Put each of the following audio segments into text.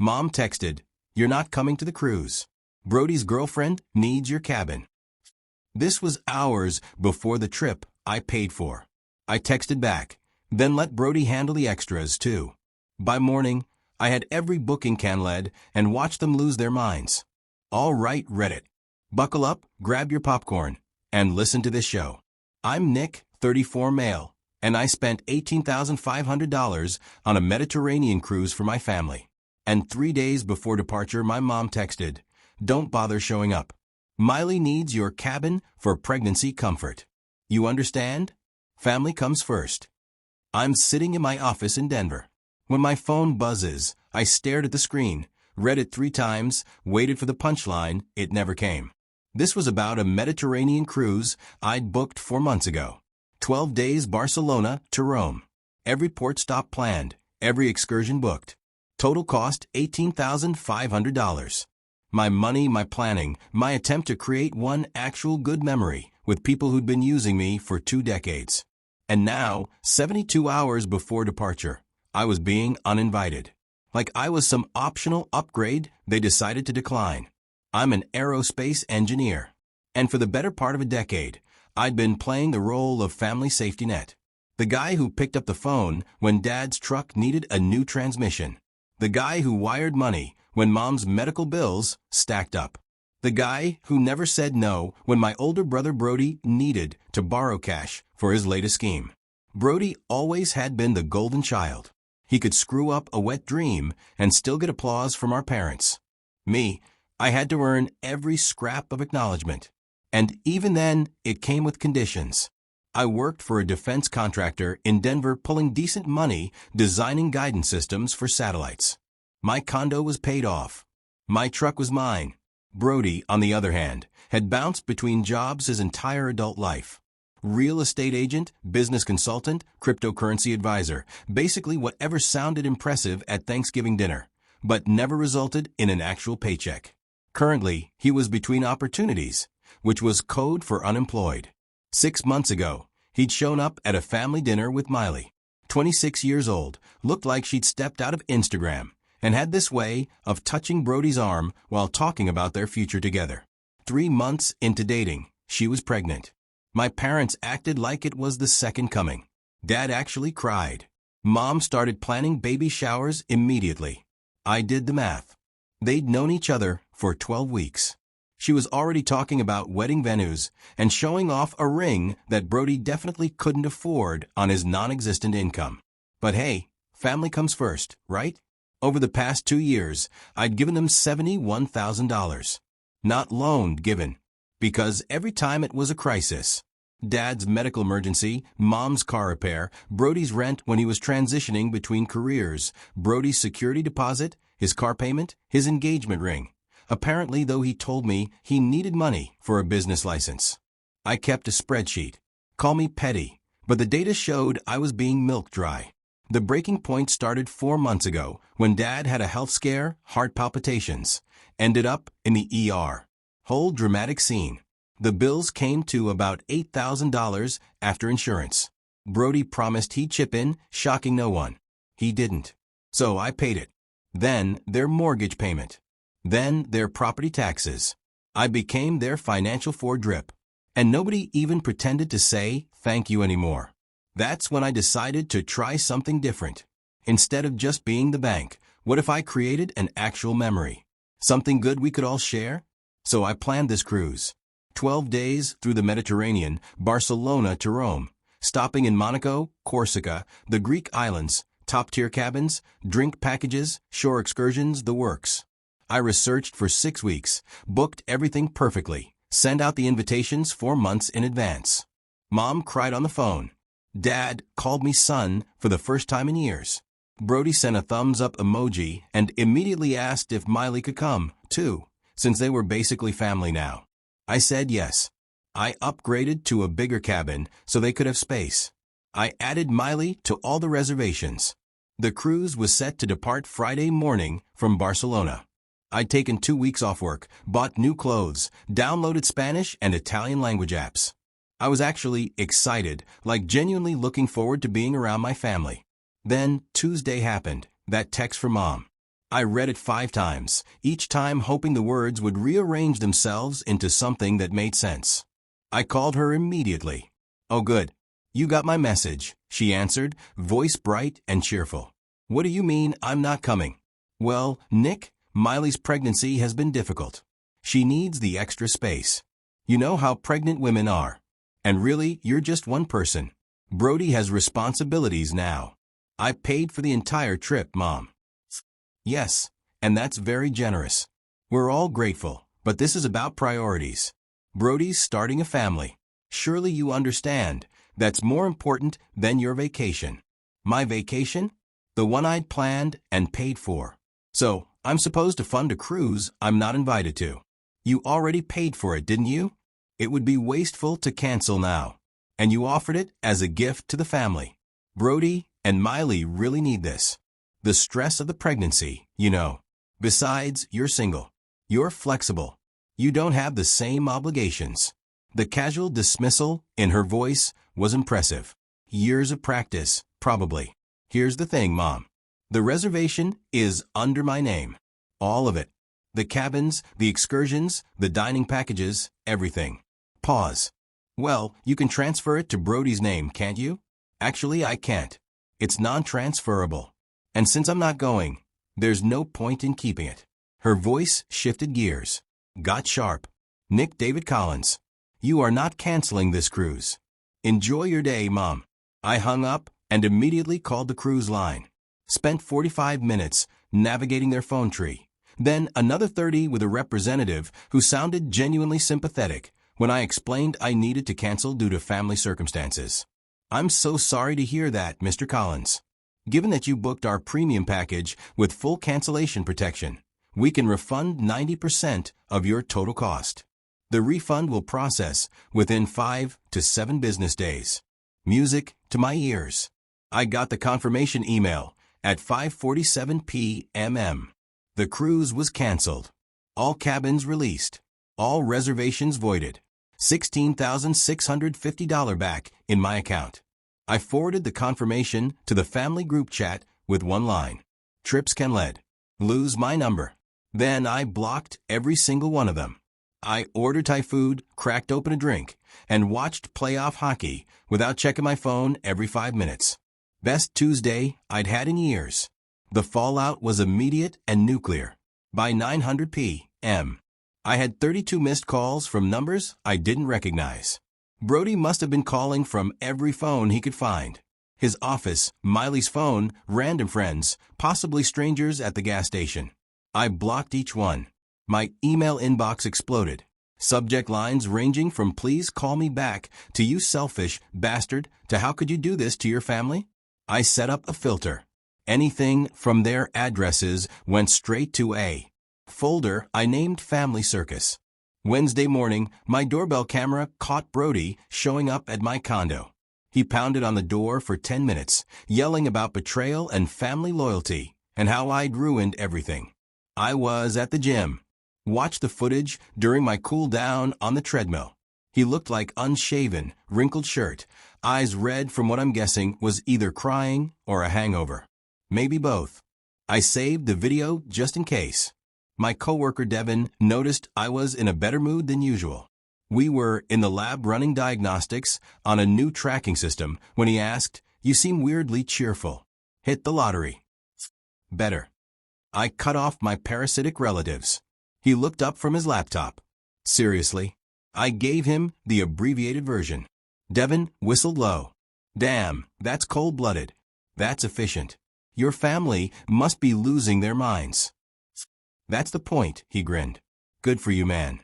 Mom texted, "You're not coming to the cruise. Brody's girlfriend needs your cabin." This was hours before the trip I paid for. I texted back, "Then let Brody handle the extras too." By morning, I had every booking canled and watched them lose their minds. All right, Reddit. Buckle up, grab your popcorn, and listen to this show. I'm Nick, 34 male, and I spent $18,500 on a Mediterranean cruise for my family. And 3 days before departure, my mom texted, "Don't bother showing up. Miley needs your cabin for pregnancy comfort. You understand? Family comes first." I'm sitting in my office in Denver. When my phone buzzes, I stared at the screen, read it 3 times, waited for the punchline. It never came. This was about a Mediterranean cruise I'd booked 4 months ago. 12 days Barcelona to Rome. Every port stop planned, every excursion booked. Total cost $18,500. My money, my planning, my attempt to create one actual good memory with people who'd been using me for 2 decades. And now, 72 hours before departure, I was being uninvited. Like I was some optional upgrade they decided to decline. I'm an aerospace engineer. And for the better part of a decade, I'd been playing the role of family safety net. The guy who picked up the phone when Dad's truck needed a new transmission. The guy who wired money when Mom's medical bills stacked up. The guy who never said no when my older brother Brody needed to borrow cash for his latest scheme. Brody always had been the golden child. He could screw up a wet dream and still get applause from our parents. Me, I had to earn every scrap of acknowledgement. And even then, it came with conditions. I worked for a defense contractor in Denver pulling decent money designing guidance systems for satellites. My condo was paid off. My truck was mine. Brody, on the other hand, had bounced between jobs his entire adult life. Real estate agent, business consultant, cryptocurrency advisor, basically whatever sounded impressive at Thanksgiving dinner, but never resulted in an actual paycheck. Currently, he was between opportunities, which was code for unemployed. 6 months ago, he'd shown up at a family dinner with Miley, 26 years old, looked like she'd stepped out of Instagram, and had this way of touching Brody's arm while talking about their future together. 3 months into dating, she was pregnant. My parents acted like it was the second coming. Dad actually cried. Mom started planning baby showers immediately. I did the math. They'd known each other for 12 weeks. She was already talking about wedding venues and showing off a ring that Brody definitely couldn't afford on his non-existent income. But hey, family comes first, right? Over the past 2 years, I'd given them $71,000. Not loaned, given. Because every time it was a crisis. Dad's medical emergency, Mom's car repair, Brody's rent when he was transitioning between careers, Brody's security deposit, his car payment, his engagement ring. Apparently, though, he told me he needed money for a business license. I kept a spreadsheet. Call me petty, but the data showed I was being milk dry. The breaking point started 4 months ago when Dad had a health scare, heart palpitations, ended up in the ER. Whole dramatic scene. The bills came to about $8,000 after insurance. Brody promised he'd chip in, shocking no one. He didn't. So I paid it. Then their mortgage payment. Then their property taxes. I became their financial foredrip. And nobody even pretended to say thank you anymore. That's when I decided to try something different. Instead of just being the bank, what if I created an actual memory? Something good we could all share? So I planned this cruise. 12 days through the Mediterranean, Barcelona to Rome, stopping in Monaco, Corsica, the Greek islands, top-tier cabins, drink packages, shore excursions, the works. I researched for 6 weeks, booked everything perfectly, sent out the invitations 4 months in advance. Mom cried on the phone. Dad called me son for the first time in years. Brody sent a thumbs-up emoji and immediately asked if Miley could come, too, since they were basically family now. I said yes. I upgraded to a bigger cabin so they could have space. I added Miley to all the reservations. The cruise was set to depart Friday morning from Barcelona. I'd taken 2 weeks off work, bought new clothes, downloaded Spanish and Italian language apps. I was actually excited, like genuinely looking forward to being around my family. Then Tuesday happened, that text from Mom. I read it 5 times, each time hoping the words would rearrange themselves into something that made sense. I called her immediately. "Oh good. You got my message," she answered, voice bright and cheerful. "What do you mean I'm not coming?" "Well, Nick, Miley's pregnancy has been difficult. She needs the extra space. You know how pregnant women are. And really, you're just one person. Brody has responsibilities now. I paid for the entire trip, Mom." "Yes, and that's very generous. We're all grateful, but this is about priorities. Brody's starting a family. Surely you understand, that's more important than your vacation." "My vacation?" "The one I'd planned and paid for. So, I'm supposed to fund a cruise I'm not invited to." "You already paid for it, didn't you? It would be wasteful to cancel now. And you offered it as a gift to the family. Brody and Miley really need this. The stress of the pregnancy, you know. Besides, you're single. You're flexible. You don't have the same obligations." The casual dismissal in her voice was impressive. "Years of practice, probably. Here's the thing, Mom. The reservation is under my name. All of it. The cabins, the excursions, the dining packages, everything." Pause. "Well, you can transfer it to Brody's name, can't you?" "Actually, I can't. It's non-transferable. And since I'm not going, there's no point in keeping it." Her voice shifted gears. Got sharp. "Nick David Collins, you are not canceling this cruise. Enjoy your day, Mom." I hung up and immediately called the cruise line. Spent 45 minutes navigating their phone tree. Then another 30 with a representative who sounded genuinely sympathetic when I explained I needed to cancel due to family circumstances. "I'm so sorry to hear that, Mr. Collins. Given that you booked our premium package with full cancellation protection, we can refund 90% of your total cost. The refund will process within 5 to 7 business days." Music to my ears. I got the confirmation email at 5:47 p.m. The cruise was canceled. All cabins released. All reservations voided. $16,650 back in my account. I forwarded the confirmation to the family group chat with one line. "Trips canled. Lose my number." Then I blocked every single one of them. I ordered Thai food, cracked open a drink, and watched playoff hockey without checking my phone every 5 minutes. Best Tuesday I'd had in years. The fallout was immediate and nuclear. By 900 p.m., I had 32 missed calls from numbers I didn't recognize. Brody must have been calling from every phone he could find. His office, Miley's phone, random friends, possibly strangers at the gas station. I blocked each one. My email inbox exploded. Subject lines ranging from "please call me back" to "you selfish bastard" to "how could you do this to your family?" I set up a filter. Anything from their addresses went straight to a folder I named Family Circus. Wednesday morning, my doorbell camera caught Brody showing up at my condo. He pounded on the door for 10 minutes, yelling about betrayal and family loyalty, and how I'd ruined everything. I was at the gym. Watched the footage during my cool down on the treadmill. He looked like unshaven, wrinkled shirt, eyes red from what I'm guessing was either crying or a hangover. Maybe both. I saved the video just in case. My coworker Devin noticed I was in a better mood than usual. We were in the lab running diagnostics on a new tracking system when he asked, "You seem weirdly cheerful. Hit the lottery." Better. I cut off my parasitic relatives. He looked up from his laptop. Seriously? I gave him the abbreviated version. Devin whistled low. "Damn, that's cold-blooded. That's efficient. Your family must be losing their minds." "That's the point," he grinned. "Good for you, man."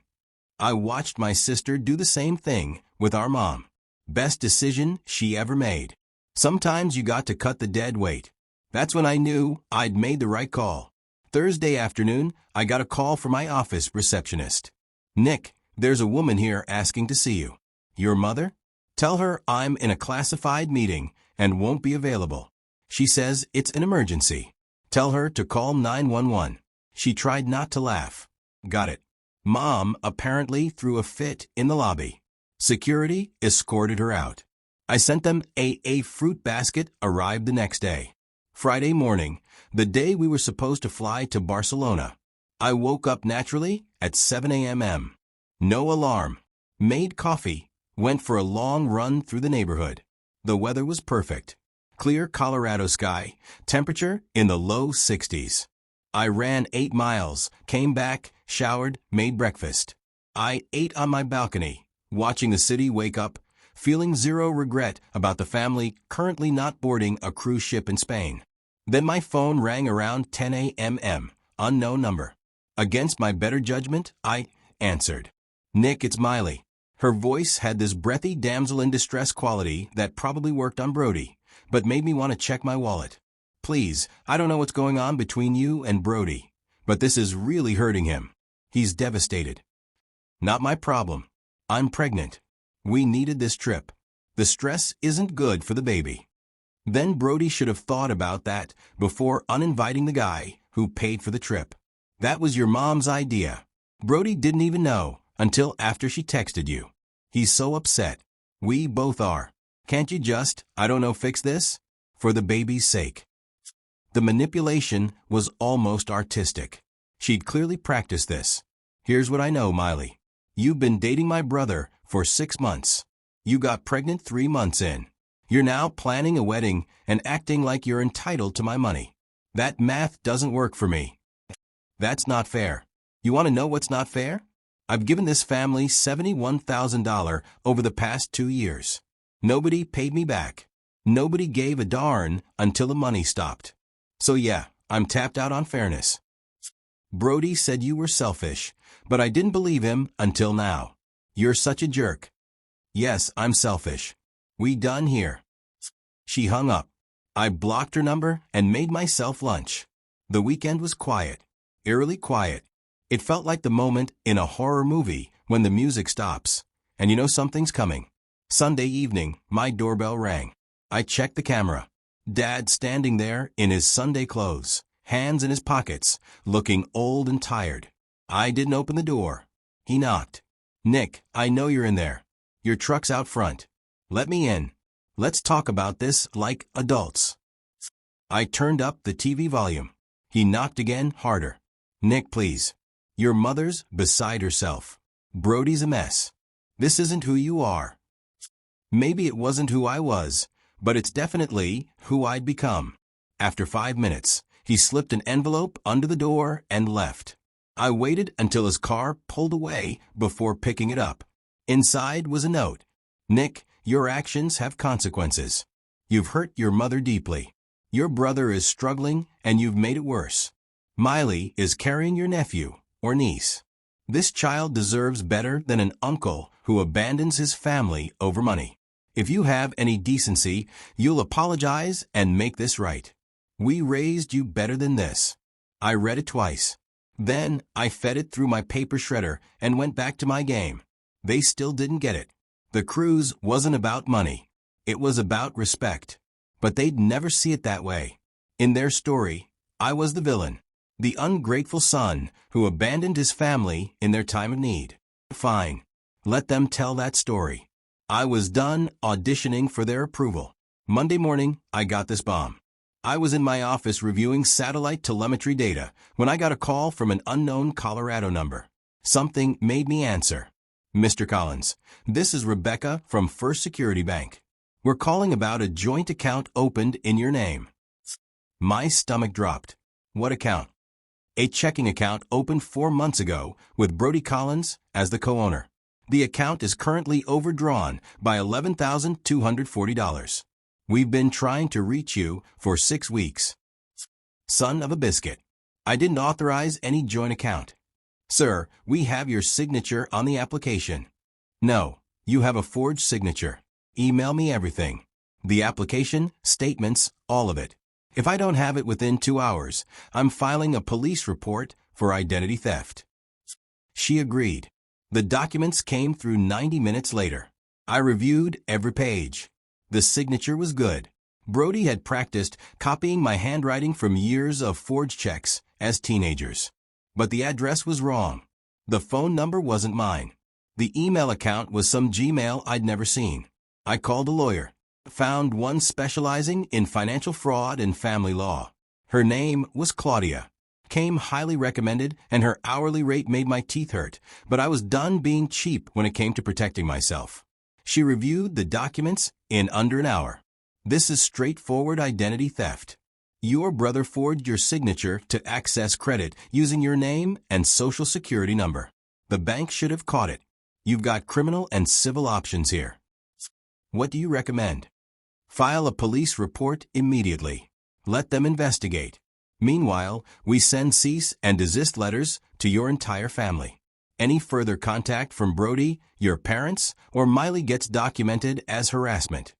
I watched my sister do the same thing with our mom. Best decision she ever made. Sometimes you got to cut the dead weight. That's when I knew I'd made the right call. Thursday afternoon, I got a call from my office receptionist. "Nick, there's a woman here asking to see you." "Your mother?" "Tell her I'm in a classified meeting and won't be available. She says it's an emergency. Tell her to call 911. She tried not to laugh. Got it. Mom apparently threw a fit in the lobby. Security escorted her out. I sent them a fruit basket arrived the next day. Friday morning, The day we were supposed to fly to Barcelona. I woke up naturally at 7 a.m. No alarm. Made coffee. Went for a long run through the neighborhood. The weather was perfect. Clear Colorado sky, temperature in the low 60s. I ran 8 miles, came back, showered, made breakfast. I ate on my balcony, watching the city wake up, feeling zero regret about the family currently not boarding a cruise ship in Spain. Then my phone rang around 10 a.m., unknown number. Against my better judgment, I answered. "Nick, it's Miley." Her voice had this breathy damsel in distress quality that probably worked on Brody, but made me want to check my wallet. "Please, I don't know what's going on between you and Brody, but this is really hurting him. He's devastated." "Not my problem. I'm pregnant. We needed this trip. The stress isn't good for the baby." Then Brody should have thought about that before uninviting the guy who paid for the trip. That was your mom's idea. Brody didn't even know until after she texted you. He's so upset. We both are. Can't you just, I don't know, fix this? For the baby's sake. The manipulation was almost artistic. She'd clearly practiced this. "Here's what I know, Miley. You've been dating my brother for 6 months. You got pregnant 3 months in. You're now planning a wedding and acting like you're entitled to my money. That math doesn't work for me. That's not fair. You want to know what's not fair? I've given this family $71,000 over the past 2 years. Nobody paid me back. Nobody gave a darn until the money stopped. So yeah, I'm tapped out on fairness." Brody said you were selfish, but I didn't believe him until now. You're such a jerk. "Yes, I'm selfish. We done here." She hung up. I blocked her number and made myself lunch. The weekend was quiet. Eerily quiet. It felt like the moment in a horror movie when the music stops, and you know something's coming. Sunday evening, my doorbell rang. I checked the camera. Dad standing there in his Sunday clothes, hands in his pockets, looking old and tired. I didn't open the door. He knocked. "Nick, I know you're in there. Your truck's out front. Let me in. Let's talk about this like adults." I turned up the TV volume. He knocked again, harder. "Nick, please. Your mother's beside herself. Brody's a mess. This isn't who you are." Maybe it wasn't who I was, but it's definitely who I'd become. After 5 minutes, he slipped an envelope under the door and left. I waited until his car pulled away before picking it up. Inside was a note. "Nick, your actions have consequences. You've hurt your mother deeply. Your brother is struggling and you've made it worse. Miley is carrying your nephew or niece. This child deserves better than an uncle who abandons his family over money. If you have any decency, you'll apologize and make this right. We raised you better than this." I read it twice. Then I fed it through my paper shredder and went back to my game. They still didn't get it. The cruise wasn't about money. It was about respect. But they'd never see it that way. In their story, I was the villain. The ungrateful son who abandoned his family in their time of need. Fine. Let them tell that story. I was done auditioning for their approval. Monday morning, I got this bomb. I was in my office reviewing satellite telemetry data when I got a call from an unknown Colorado number. Something made me answer. "Mr. Collins, this is Rebecca from First Security Bank. We're calling about a joint account opened in your name." My stomach dropped. "What account?" "A checking account opened 4 months ago with Brody Collins as the co-owner. The account is currently overdrawn by $11,240. We've been trying to reach you for 6 weeks. Son of a biscuit. I didn't authorize any joint account. Sir, we have your signature on the application." "No, you have a forged signature. Email me everything. The application, statements, all of it. If I don't have it within 2 hours, I'm filing a police report for identity theft." She agreed. The documents came through 90 minutes later. I reviewed every page. The signature was good. Brody had practiced copying my handwriting from years of forged checks as teenagers. But the address was wrong. The phone number wasn't mine. The email account was some Gmail I'd never seen. I called a lawyer. Found one specializing in financial fraud and family law. Her name was Claudia. Came highly recommended, and her hourly rate made my teeth hurt, but I was done being cheap when it came to protecting myself. She reviewed the documents in under an hour. This is straightforward identity theft. Your brother forged your signature to access credit using your name and social security number. The bank should have caught it. You've got criminal and civil options here. What do you recommend? File a police report immediately. Let them investigate. Meanwhile, we send cease and desist letters to your entire family. Any further contact from Brody, your parents, or Miley gets documented as harassment.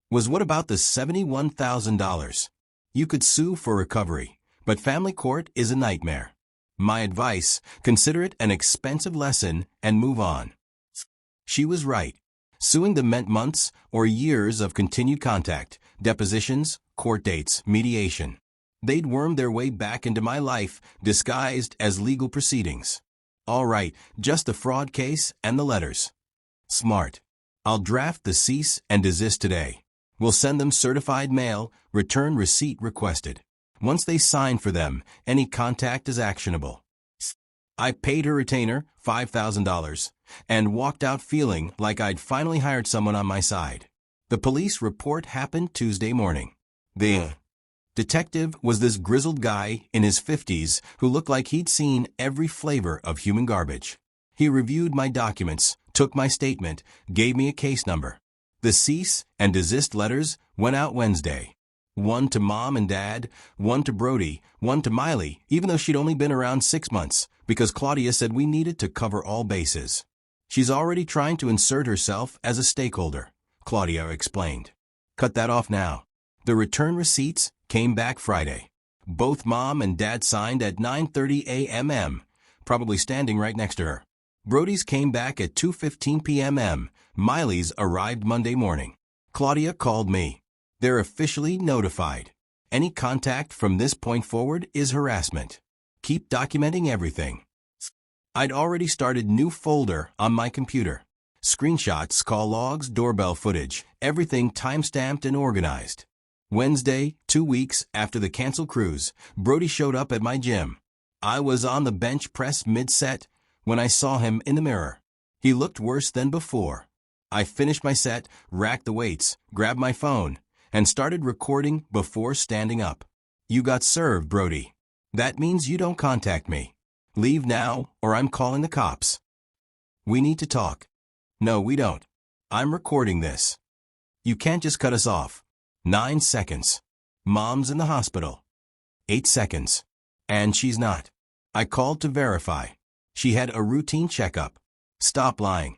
What about the $71,000? You could sue for recovery, but family court is a nightmare. My advice, consider it an expensive lesson and move on. She was right. Suing them meant months or years of continued contact, depositions, court dates, mediation. They'd worm their way back into my life, disguised as legal proceedings. All right, just the fraud case and the letters. Smart. I'll draft the cease and desist today. We'll send them certified mail, return receipt requested. Once they sign for them, any contact is actionable. I paid her retainer, $5,000, and walked out feeling like I'd finally hired someone on my side. The police report happened Tuesday morning. The detective was this grizzled guy in his 50s who looked like he'd seen every flavor of human garbage. He reviewed my documents, took my statement, gave me a case number. The cease and desist letters went out Wednesday. One to Mom and Dad, one to Brody, one to Miley, even though she'd only been around 6 months, because Claudia said we needed to cover all bases. She's already trying to insert herself as a stakeholder, Claudia explained. Cut that off now. The return receipts came back Friday. Both Mom and Dad signed at 9:30 a.m., probably standing right next to her. Brody's came back at 2:15 p.m. Miley's arrived Monday morning. Claudia called me. They're officially notified. Any contact from this point forward is harassment. Keep documenting everything. I'd already started new folder on my computer. Screenshots, call logs, doorbell footage, everything timestamped and organized. Wednesday, 2 weeks after the canceled cruise, Brody showed up at my gym. I was on the bench press mid-set when I saw him in the mirror. He looked worse than before. I finished my set, racked the weights, grabbed my phone, and started recording before standing up. You got served, Brody. That means you don't contact me. Leave now, or I'm calling the cops. We need to talk. No, we don't. I'm recording this. You can't just cut us off. 9 seconds. Mom's in the hospital. 8 seconds. And she's not. I called to verify. She had a routine checkup. Stop lying.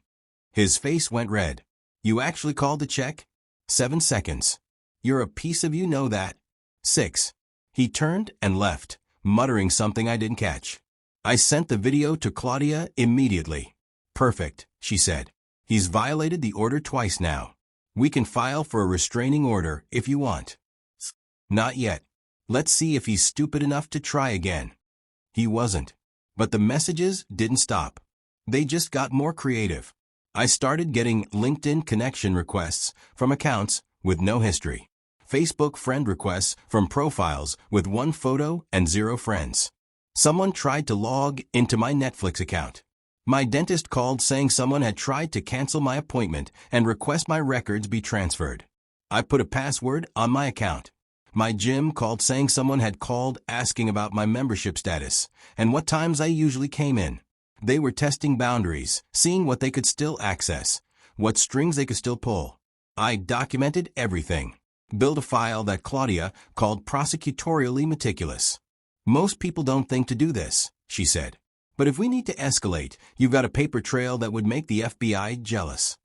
His face went red. You actually called to check? 7 seconds. You're a piece of you know that. 6. He turned and left, muttering something I didn't catch. I sent the video to Claudia immediately. Perfect, she said. He's violated the order twice now. We can file for a restraining order if you want. Not yet. Let's see if he's stupid enough to try again. He wasn't. But the messages didn't stop. They just got more creative. I started getting LinkedIn connection requests from accounts with no history. Facebook friend requests from profiles with 1 photo and 0 friends. Someone tried to log into my Netflix account. My dentist called saying someone had tried to cancel my appointment and request my records be transferred. I put a password on my account. My gym called saying someone had called asking about my membership status and what times I usually came in. They were testing boundaries, seeing what they could still access, what strings they could still pull. I documented everything. Built a file that Claudia called prosecutorially meticulous. Most people don't think to do this, she said. But if we need to escalate, you've got a paper trail that would make the FBI jealous.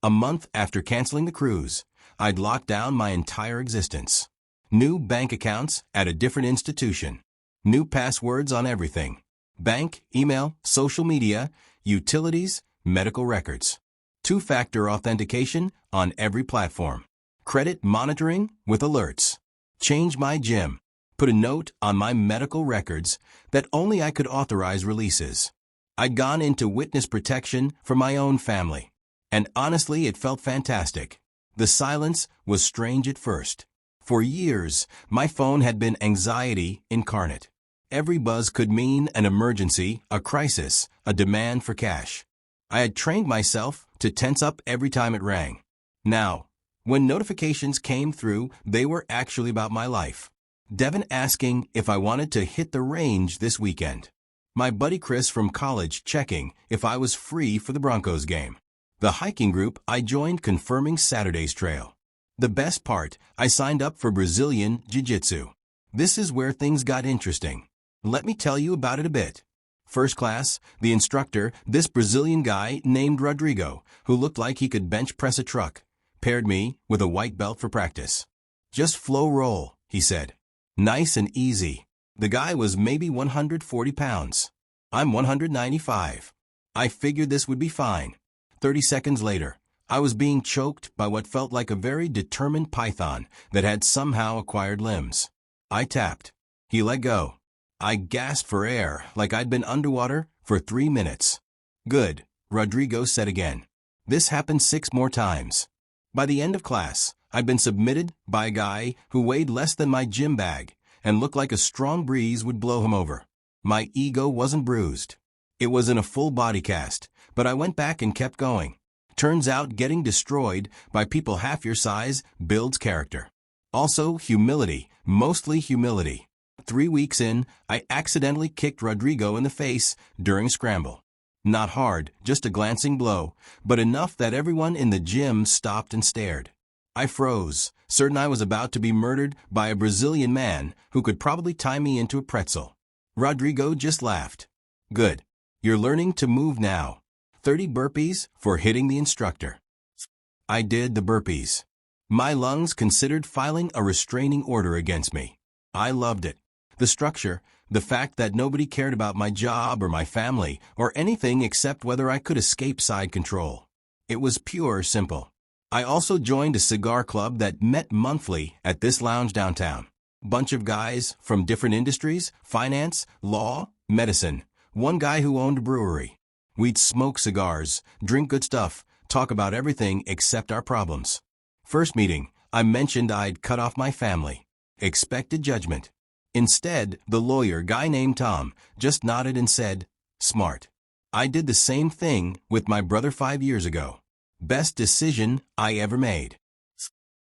A month after canceling the cruise, I'd locked down my entire existence. New bank accounts at a different institution. New passwords on everything. Bank, email, social media, utilities, medical records. 2-factor authentication on every platform. Credit monitoring with alerts. Change my gym. Put a note on my medical records that only I could authorize releases. I'd gone into witness protection for my own family. And honestly, it felt fantastic. The silence was strange at first. For years, my phone had been anxiety incarnate. Every buzz could mean an emergency, a crisis, a demand for cash. I had trained myself to tense up every time it rang. Now, when notifications came through, they were actually about my life. Devin asking if I wanted to hit the range this weekend. My buddy Chris from college checking if I was free for the Broncos game. The hiking group I joined confirming Saturday's trail. The best part, I signed up for Brazilian Jiu-Jitsu. This is where things got interesting. Let me tell you about it a bit. First class, the instructor, this Brazilian guy named Rodrigo, who looked like he could bench press a truck, paired me with a white belt for practice. Just flow roll, he said. Nice and easy. The guy was maybe 140 pounds. I'm 195. I figured this would be fine. 30 seconds later, I was being choked by what felt like a very determined python that had somehow acquired limbs. I tapped. He let go. I gasped for air like I'd been underwater for 3 minutes. Good, Rodrigo said again. This happened 6 more times. By the end of class, I'd been submitted by a guy who weighed less than my gym bag and looked like a strong breeze would blow him over. My ego wasn't bruised. It was in a full body cast, but I went back and kept going. Turns out getting destroyed by people half your size builds character. Also, humility, mostly humility. 3 weeks in, I accidentally kicked Rodrigo in the face during a scramble. Not hard, just a glancing blow, but enough that everyone in the gym stopped and stared. I froze, certain I was about to be murdered by a Brazilian man who could probably tie me into a pretzel. Rodrigo just laughed. Good. You're learning to move now. 30 burpees for hitting the instructor. I did the burpees. My lungs considered filing a restraining order against me. I loved it. The structure, the fact that nobody cared about my job or my family or anything except whether I could escape side control. It was pure simple. I also joined a cigar club that met monthly at this lounge downtown. Bunch of guys from different industries, finance, law, medicine. One guy who owned a brewery. We'd smoke cigars, drink good stuff, talk about everything except our problems. First meeting, I mentioned I'd cut off my family. Expected judgment. Instead, the lawyer guy named Tom just nodded and said, smart. I did the same thing with my brother 5 years ago. Best decision I ever made.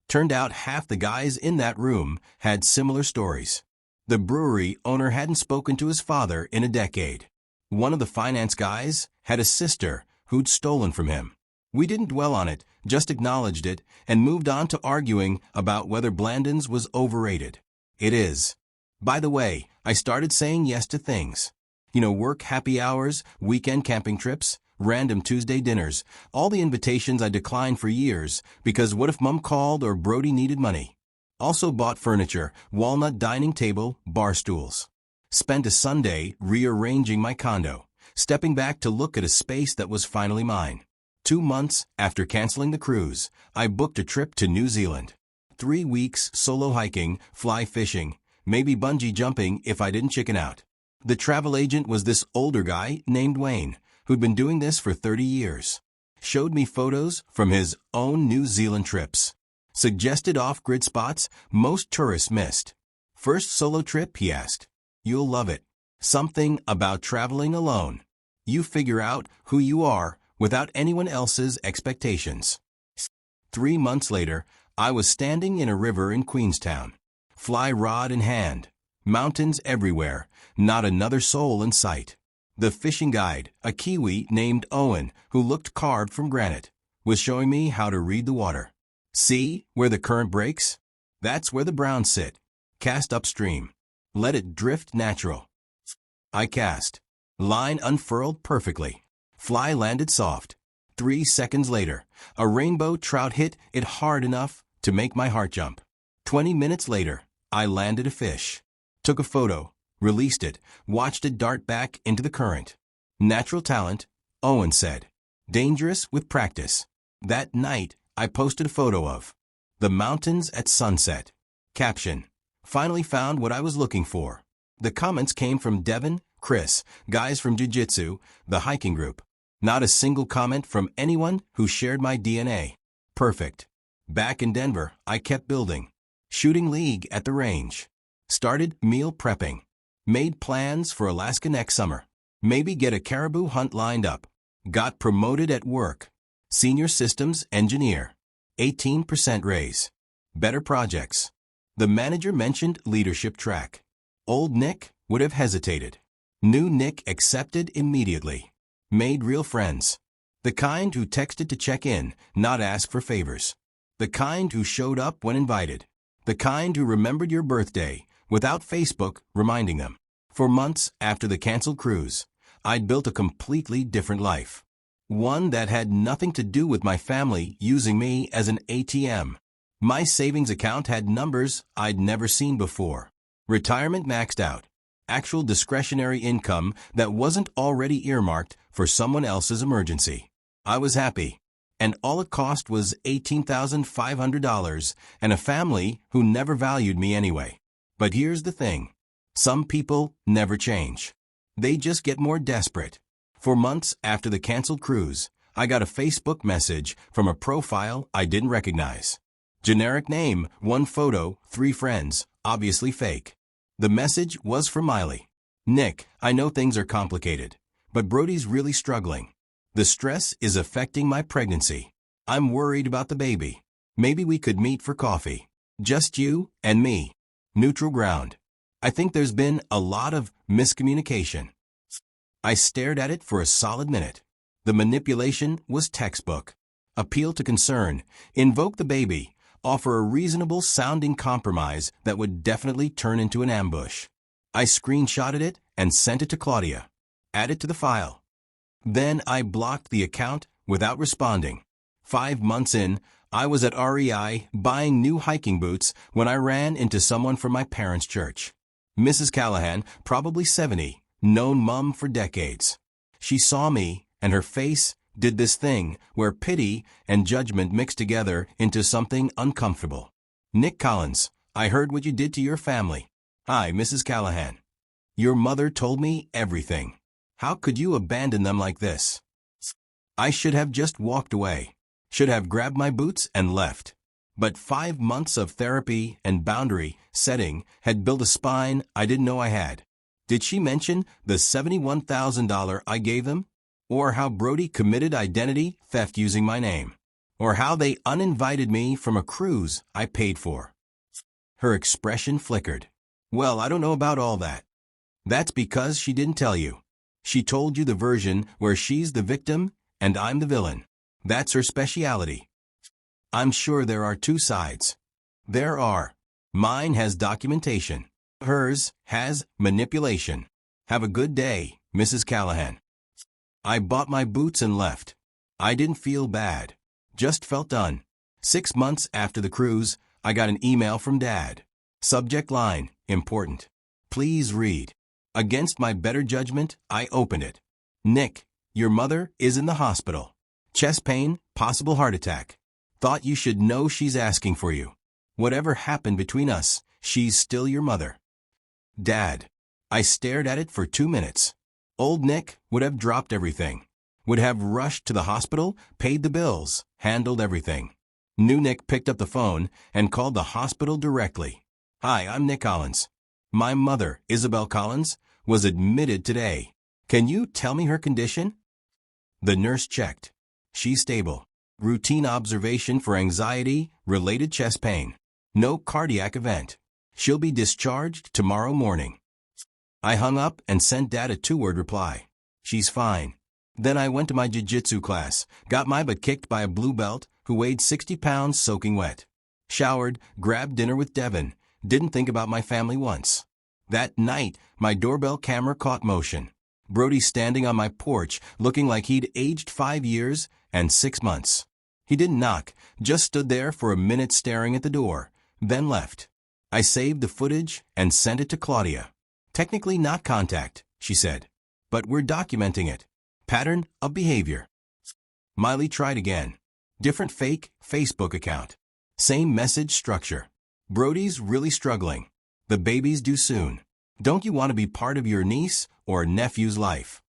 Turned out half the guys in that room had similar stories. The brewery owner hadn't spoken to his father in a decade. One of the finance guys had a sister who'd stolen from him. We didn't dwell on it, just acknowledged it, and moved on to arguing about whether Blandon's was overrated. It is. By the way, I started saying yes to things. Work happy hours, weekend camping trips, random Tuesday dinners, all the invitations I declined for years because what if Mom called or Brody needed money? Also bought furniture, walnut dining table, bar stools. Spent a Sunday rearranging my condo, stepping back to look at a space that was finally mine. 2 months after canceling the cruise, I booked a trip to New Zealand. 3 weeks solo hiking, fly fishing, maybe bungee jumping if I didn't chicken out. The travel agent was this older guy named Wayne, who'd been doing this for 30 years. Showed me photos from his own New Zealand trips. Suggested off-grid spots most tourists missed. First solo trip, he asked. You'll love it. Something about traveling alone. You figure out who you are without anyone else's expectations. 3 months later, I was standing in a river in Queenstown. Fly rod in hand. Mountains everywhere. Not another soul in sight. The fishing guide, a Kiwi named Owen, who looked carved from granite, was showing me how to read the water. See where the current breaks? That's where the browns sit. Cast upstream. Let it drift natural. I cast. Line unfurled perfectly. Fly landed soft. 3 seconds later, a rainbow trout hit it hard enough to make my heart jump. 20 minutes later, I landed a fish. Took a photo, released it, watched it dart back into the current. Natural talent, Owen said. Dangerous with practice. That night, I posted a photo of the mountains at sunset. Caption. Finally found what I was looking for. The comments came from Devin, Chris, guys from Jiu-Jitsu, the hiking group. Not a single comment from anyone who shared my DNA. Perfect. Back in Denver, I kept building. Shooting league at the range. Started meal prepping. Made plans for Alaska next summer. Maybe get a caribou hunt lined up. Got promoted at work. Senior systems engineer. 18% raise. Better projects. The manager mentioned leadership track. Old Nick would have hesitated. New Nick accepted immediately. Made real friends. The kind who texted to check in, not ask for favors. The kind who showed up when invited. The kind who remembered your birthday without Facebook reminding them. For months after the canceled cruise, I'd built a completely different life. One that had nothing to do with my family using me as an ATM. My savings account had numbers I'd never seen before. Retirement maxed out. Actual discretionary income that wasn't already earmarked for someone else's emergency. I was happy. And all it cost was $18,500 and a family who never valued me anyway. But here's the thing. Some people never change. They just get more desperate. For months after the canceled cruise, I got a Facebook message from a profile I didn't recognize. Generic name, 1 photo, 3 friends, obviously fake. The message was from Miley. Nick, I know things are complicated, but Brody's really struggling. The stress is affecting my pregnancy. I'm worried about the baby. Maybe we could meet for coffee. Just you and me. Neutral ground. I think there's been a lot of miscommunication. I stared at it for a solid minute. The manipulation was textbook. Appeal to concern, invoke the baby, offer a reasonable sounding compromise that would definitely turn into an ambush. I screenshotted it and sent it to Claudia. Add it to the file. Then I blocked the account without responding. 5 months in, I was at REI buying new hiking boots when I ran into someone from my parents' church. Mrs. Callahan, probably 70, known mom for decades. She saw me, and her face did this thing where pity and judgment mixed together into something uncomfortable. Nick Collins, I heard what you did to your family. Hi, Mrs. Callahan. Your mother told me everything. How could you abandon them like this? I should have just walked away. Should have grabbed my boots and left. But 5 months of therapy and boundary setting had built a spine I didn't know I had. Did she mention the $71,000 I gave them? Or how Brody committed identity theft using my name? Or how they uninvited me from a cruise I paid for? Her expression flickered. Well, I don't know about all that. That's because she didn't tell you. She told you the version where she's the victim and I'm the villain. That's her speciality. I'm sure there are 2 sides. There are. Mine has documentation. Hers has manipulation. Have a good day, Mrs. Callahan. I bought my boots and left. I didn't feel bad. Just felt done. 6 months after the cruise, I got an email from Dad. Subject line, important. Please read. Against my better judgment, I opened it. Nick, your mother is in the hospital. Chest pain, possible heart attack. Thought you should know she's asking for you. Whatever happened between us, she's still your mother. Dad. I stared at it for 2 minutes. Old Nick would have dropped everything. Would have rushed to the hospital, paid the bills, handled everything. New Nick picked up the phone and called the hospital directly. Hi, I'm Nick Collins. My mother, Isabel Collins, was admitted today. Can you tell me her condition? The nurse checked. She's stable. Routine observation for anxiety-related chest pain. No cardiac event. She'll be discharged tomorrow morning. I hung up and sent Dad a 2-word reply. She's fine. Then I went to my jiu-jitsu class, got my butt kicked by a blue belt who weighed 60 pounds soaking wet. Showered, grabbed dinner with Devin, didn't think about my family once. That night, my doorbell camera caught motion. Brody standing on my porch looking like he'd aged 5 years and 6 months. He didn't knock, just stood there for a minute staring at the door, then left. I saved the footage and sent it to Claudia. Technically not contact, she said. But we're documenting it. Pattern of behavior. Miley tried again. Different fake Facebook account. Same message structure. Brody's really struggling. The baby's due soon. Don't you want to be part of your niece or nephew's life?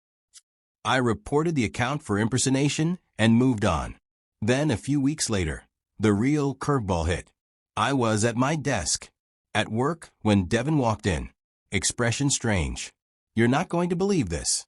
I reported the account for impersonation and moved on. Then a few weeks later, the real curveball hit. I was at my desk. At work when Devin walked in. Expression strange. You're not going to believe this.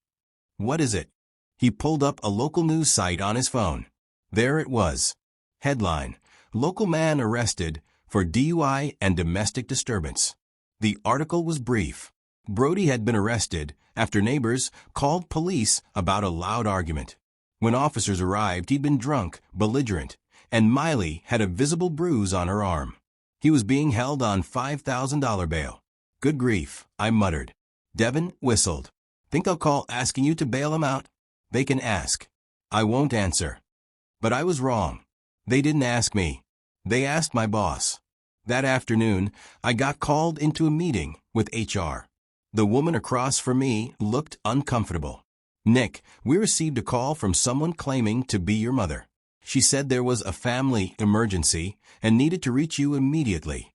What is it? He pulled up a local news site on his phone. There it was. Headline: Local man arrested for DUI and domestic disturbance. The article was brief. Brody had been arrested after neighbors called police about a loud argument. When officers arrived, he'd been drunk, belligerent, and Miley had a visible bruise on her arm. He was being held on $5,000 bail. Good grief, I muttered. Devin whistled. Think they'll call asking you to bail him out? They can ask. I won't answer. But I was wrong. They didn't ask me. They asked my boss. That afternoon, I got called into a meeting with HR. The woman across from me looked uncomfortable. Nick, we received a call from someone claiming to be your mother. She said there was a family emergency and needed to reach you immediately.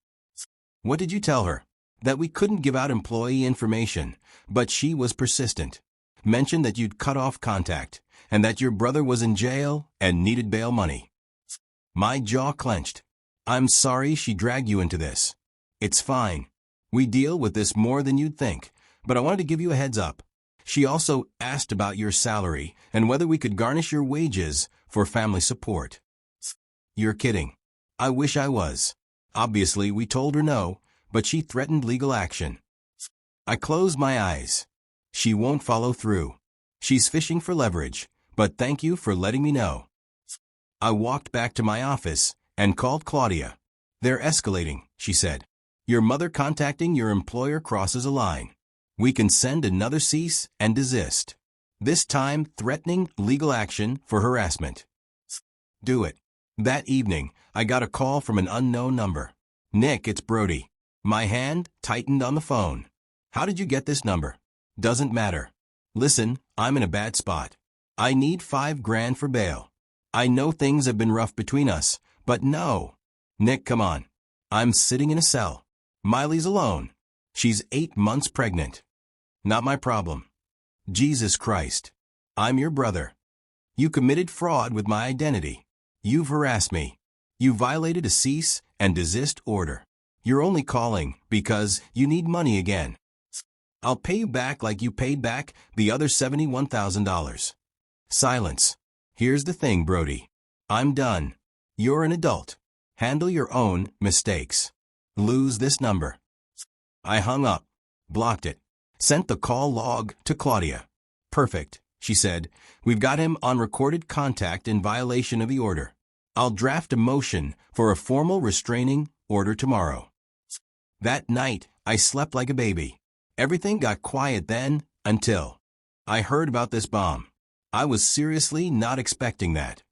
What did you tell her? That we couldn't give out employee information, but she was persistent. Mentioned that you'd cut off contact and that your brother was in jail and needed bail money. My jaw clenched. I'm sorry she dragged you into this. It's fine. We deal with this more than you'd think, but I wanted to give you a heads up. She also asked about your salary and whether we could garnish your wages for family support. You're kidding. I wish I was. Obviously, we told her no, but she threatened legal action. I closed my eyes. She won't follow through. She's fishing for leverage, but thank you for letting me know. I walked back to my office and called Claudia. They're escalating, she said. Your mother contacting your employer crosses a line. We can send another cease and desist. This time threatening legal action for harassment. Do it. That evening, I got a call from an unknown number. Nick, it's Brody. My hand tightened on the phone. How did you get this number? Doesn't matter. Listen, I'm in a bad spot. I need $5,000 for bail. I know things have been rough between us, but no. Nick, come on. I'm sitting in a cell. Miley's alone. She's 8 months pregnant. Not my problem. Jesus Christ. I'm your brother. You committed fraud with my identity. You've harassed me. You violated a cease and desist order. You're only calling because you need money again. I'll pay you back like you paid back the other $71,000. Silence. Here's the thing, Brody. I'm done. You're an adult. Handle your own mistakes. Lose this number. I hung up, blocked it, sent the call log to Claudia. Perfect, she said. We've got him on recorded contact in violation of the order. I'll draft a motion for a formal restraining order tomorrow. That night, I slept like a baby. Everything got quiet then until I heard about this bomb. I was seriously not expecting that.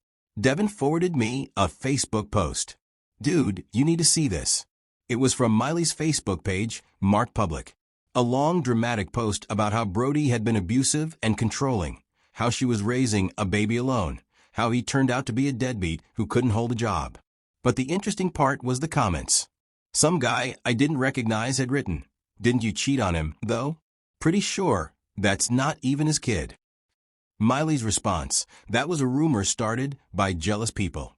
Devin forwarded me a Facebook post. Dude, you need to see this. It was from Miley's Facebook page, marked public. A long, dramatic post about how Brody had been abusive and controlling, how she was raising a baby alone, how he turned out to be a deadbeat who couldn't hold a job. But the interesting part was the comments. Some guy I didn't recognize had written, "Didn't you cheat on him, though? Pretty sure that's not even his kid." Miley's response, "That was a rumor started by jealous people."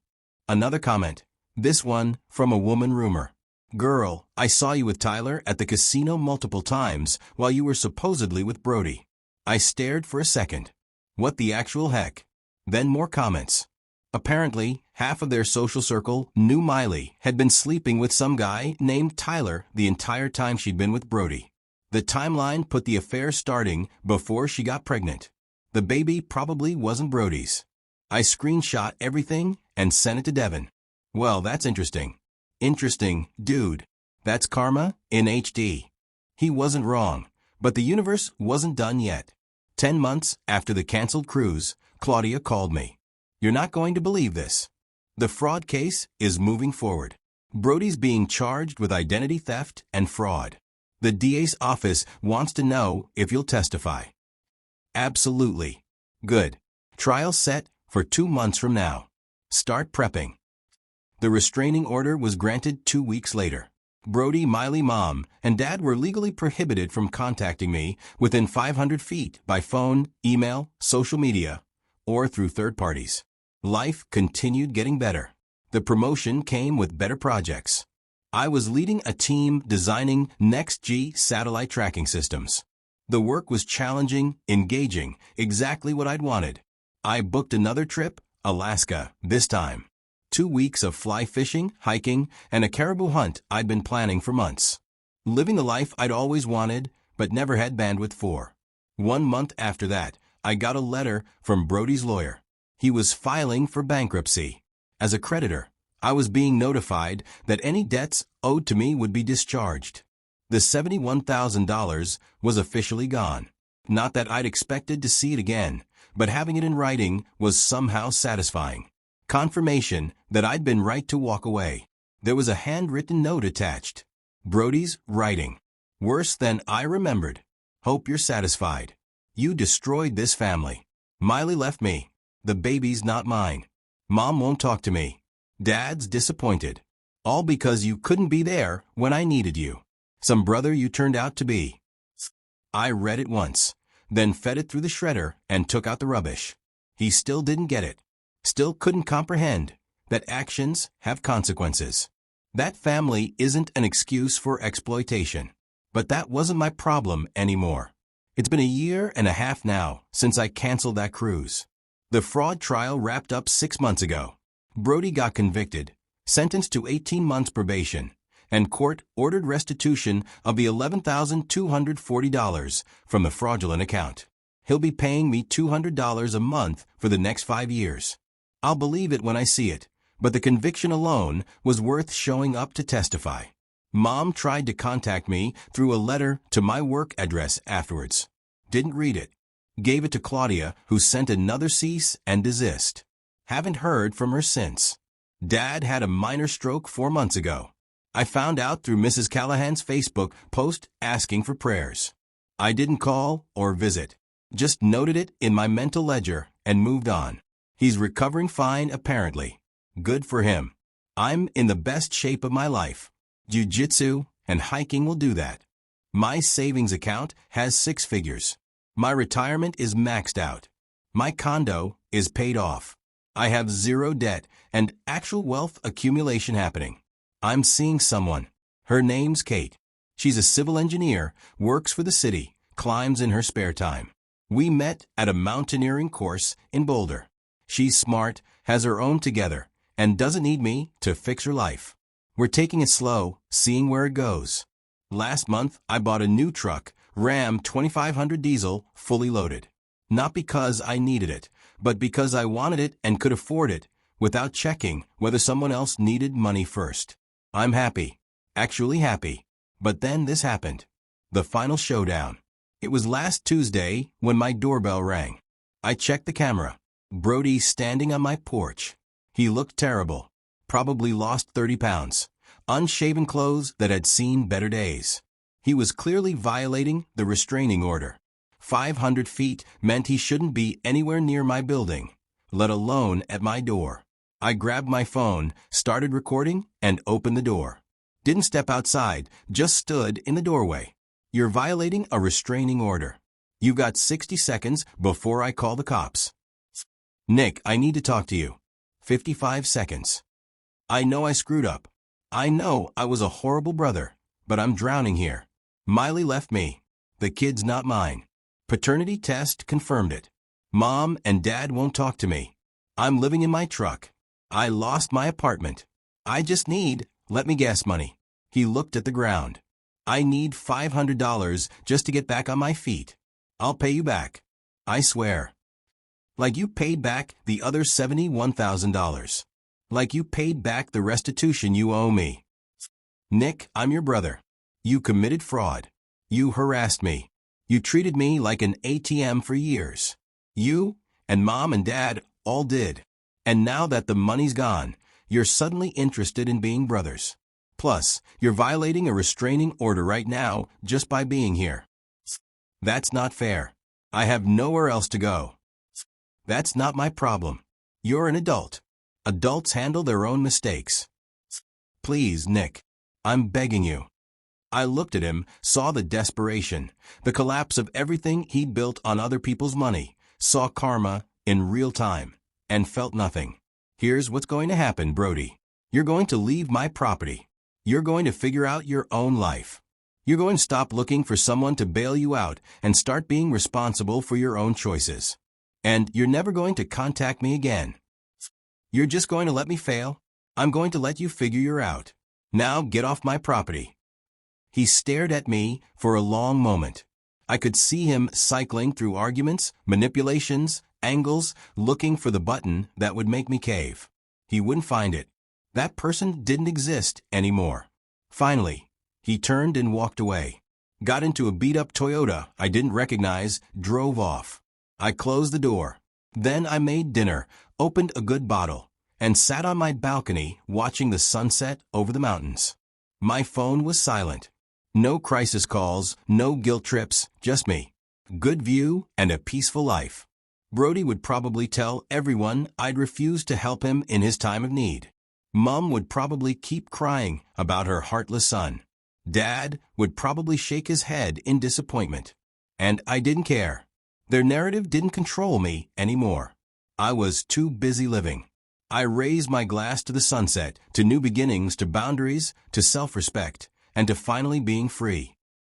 Another comment, this one from a woman rumor. "Girl, I saw you with Tyler at the casino multiple times while you were supposedly with Brody." I stared for a second. What the actual heck? Then more comments. Apparently, half of their social circle knew Miley had been sleeping with some guy named Tyler the entire time she'd been with Brody. The timeline put the affair starting before she got pregnant. The baby probably wasn't Brody's. I screenshot everything and sent it to Devin. Well, that's interesting. Interesting, dude. That's karma in HD. He wasn't wrong, but the universe wasn't done yet. 10 months after the canceled cruise, Claudia called me. You're not going to believe this. The fraud case is moving forward. Brody's being charged with identity theft and fraud. The DA's office wants to know if you'll testify. Absolutely. Good. Trial set for 2 months from now. Start prepping. The restraining order was granted 2 weeks later. Brody, Miley, Mom, and Dad were legally prohibited from contacting me within 500 feet by phone, email, social media, or through third parties. Life continued getting better. The promotion came with better projects. I was leading a team designing next-G satellite tracking systems. The work was challenging, engaging, exactly what I'd wanted. I booked another trip, Alaska, this time. 2 weeks of fly fishing, hiking, and a caribou hunt I'd been planning for months. Living the life I'd always wanted, but never had bandwidth for. 1 month after that, I got a letter from Brody's lawyer. He was filing for bankruptcy. As a creditor, I was being notified that any debts owed to me would be discharged. The $71,000 was officially gone. Not that I'd expected to see it again, but having it in writing was somehow satisfying. Confirmation that I'd been right to walk away. There was a handwritten note attached. Brody's writing. Worse than I remembered. Hope you're satisfied. You destroyed this family. Miley left me. The baby's not mine. Mom won't talk to me. Dad's disappointed. All because you couldn't be there when I needed you. Some brother you turned out to be. I read it once, then fed it through the shredder and took out the rubbish. He still didn't get it. Still couldn't comprehend that actions have consequences. That family isn't an excuse for exploitation. But that wasn't my problem anymore. It's been a year and a half now since I canceled that cruise. The fraud trial wrapped up 6 months ago. Brody got convicted, sentenced to 18 months probation, and court ordered restitution of the $11,240 from the fraudulent account. He'll be paying me $200 a month for the next 5 years. I'll believe it when I see it, but the conviction alone was worth showing up to testify. Mom tried to contact me through a letter to my work address afterwards. Didn't read it. Gave it to Claudia, who sent another cease and desist. Haven't heard from her since. Dad had a minor stroke 4 months ago. I found out through Mrs. Callahan's Facebook post asking for prayers. I didn't call or visit. Just noted it in my mental ledger and moved on. He's recovering fine apparently. Good for him. I'm in the best shape of my life. Jiu-jitsu and hiking will do that. My savings account has 6 figures. My retirement is maxed out. My condo is paid off. I have 0 debt and actual wealth accumulation happening. I'm seeing someone. Her name's Kate. She's a civil engineer, works for the city, climbs in her spare time. We met at a mountaineering course in Boulder. She's smart, has her own together, and doesn't need me to fix her life. We're taking it slow, seeing where it goes. Last month, I bought a new truck, Ram 2500 diesel, fully loaded. Not because I needed it, but because I wanted it and could afford it, without checking whether someone else needed money first. I'm happy. Actually happy. But then this happened. The final showdown. It was last Tuesday when my doorbell rang. I checked the camera. Brody standing on my porch. He looked terrible. Probably lost 30 pounds. Unshaven clothes that had seen better days. He was clearly violating the restraining order. 500 feet meant he shouldn't be anywhere near my building, let alone at my door. I grabbed my phone, started recording, and opened the door. Didn't step outside, just stood in the doorway. You're violating a restraining order. You've got 60 seconds before I call the cops. Nick, I need to talk to you. 55 seconds. I know I screwed up. I know I was a horrible brother, but I'm drowning here. Miley left me. The kid's not mine. Paternity test confirmed it. Mom and Dad won't talk to me. I'm living in my truck. I lost my apartment. I just need, let me guess, money. He looked at the ground. I need $500 just to get back on my feet. I'll pay you back. I swear. Like you paid back the other $71,000. Like you paid back the restitution you owe me. Nick, I'm your brother. You committed fraud. You harassed me. You treated me like an ATM for years. You and Mom and Dad all did. And now that the money's gone, you're suddenly interested in being brothers. Plus, you're violating a restraining order right now just by being here. That's not fair. I have nowhere else to go. That's not my problem. You're an adult. Adults handle their own mistakes. Please, Nick. I'm begging you. I looked at him, saw the desperation, the collapse of everything he'd built on other people's money, saw karma in real time, and felt nothing. Here's what's going to happen, Brody. You're going to leave my property. You're going to figure out your own life. You're going to stop looking for someone to bail you out and start being responsible for your own choices. And you're never going to contact me again. You're just going to let me fail? I'm going to let you figure you out. Now get off my property. He stared at me for a long moment. I could see him cycling through arguments, manipulations, angles, looking for the button that would make me cave. He wouldn't find it. That person didn't exist anymore. Finally, he turned and walked away. Got into a beat-up Toyota I didn't recognize, drove off. I closed the door. Then I made dinner, opened a good bottle, and sat on my balcony watching the sunset over the mountains. My phone was silent. No crisis calls, no guilt trips, just me. Good view and a peaceful life. Brody would probably tell everyone I'd refused to help him in his time of need. Mom would probably keep crying about her heartless son. Dad would probably shake his head in disappointment. And I didn't care. Their narrative didn't control me anymore. I was too busy living. I raised my glass to the sunset, to new beginnings, to boundaries, to self-respect, and to finally being free.